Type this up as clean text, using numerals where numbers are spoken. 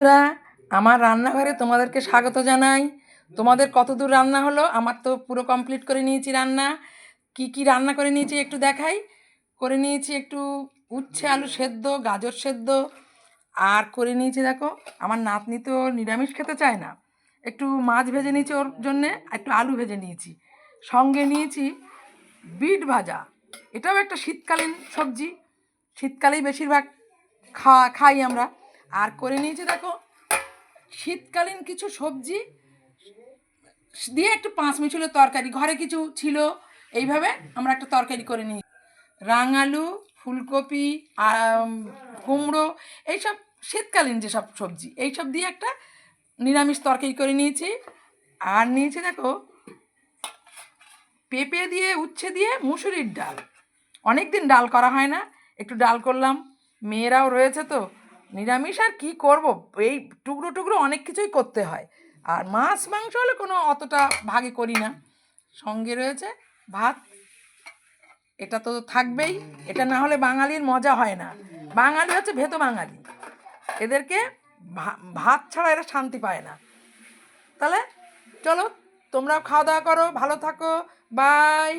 বন্ধুরা, আমার রান্নাঘরে তোমাদেরকে স্বাগত জানাই। তোমাদের কতদূর রান্না হলো? আমার তো পুরো কমপ্লিট করে নিয়েছি রান্না। কি কি রান্না করে নিয়েছি একটু দেখাই। করে নিয়েছি একটু উচ্ছে আলু সেদ্ধ, গাজর সেদ্ধ, আর করে নিয়েছি দেখো, আমার নাতনি তো নিরামিষ খেতে চায় না, একটু মাছ ভেজে নিয়েছি ওর জন্যে, একটু আলু ভেজে নিয়েছি, সঙ্গে নিয়েছি বিট ভাজা। এটাও একটা শীতকালীন সবজি, শীতকালেই বেশিরভাগ খাই আমরা। আর করে নিয়েছি দেখো শীতকালীন কিছু সবজি দিয়ে একটু পাঁচ মিশালের তরকারি, ঘরে কিছু ছিল, এইভাবে আমরা একটা তরকারি করে নিই। রাঙালু, ফুলকপি, কুমড়ো, এইসব শীতকালীন যেসব সবজি, এইসব দিয়ে একটা নিরামিষ তরকারি করে নিয়েছি। আর নিয়েছি দেখো পেঁপে দিয়ে, উচ্ছে দিয়ে মুসুরির ডাল। অনেক দিন ডাল করা হয় না, একটু ডাল করলাম। মেয়েরাও রয়েছে তো, নিরামিষ আর কি করব, এই টুকরো টুকরো অনেক কিছুই করতে হয়। আর মাছ মাংস হলে কোনো অতটা ভাগে করি না। সঙ্গে রয়েছে ভাত, এটা তো থাকবেই, এটা না হলে বাঙালির মজা হয় না। বাঙালি হচ্ছে ভেতো বাঙালি, এদেরকে ভাত ছাড়া এরা শান্তি পায় না। তাহলে চলো, তোমরাও খাওয়া দাওয়া করো, ভালো থাকো, বাই।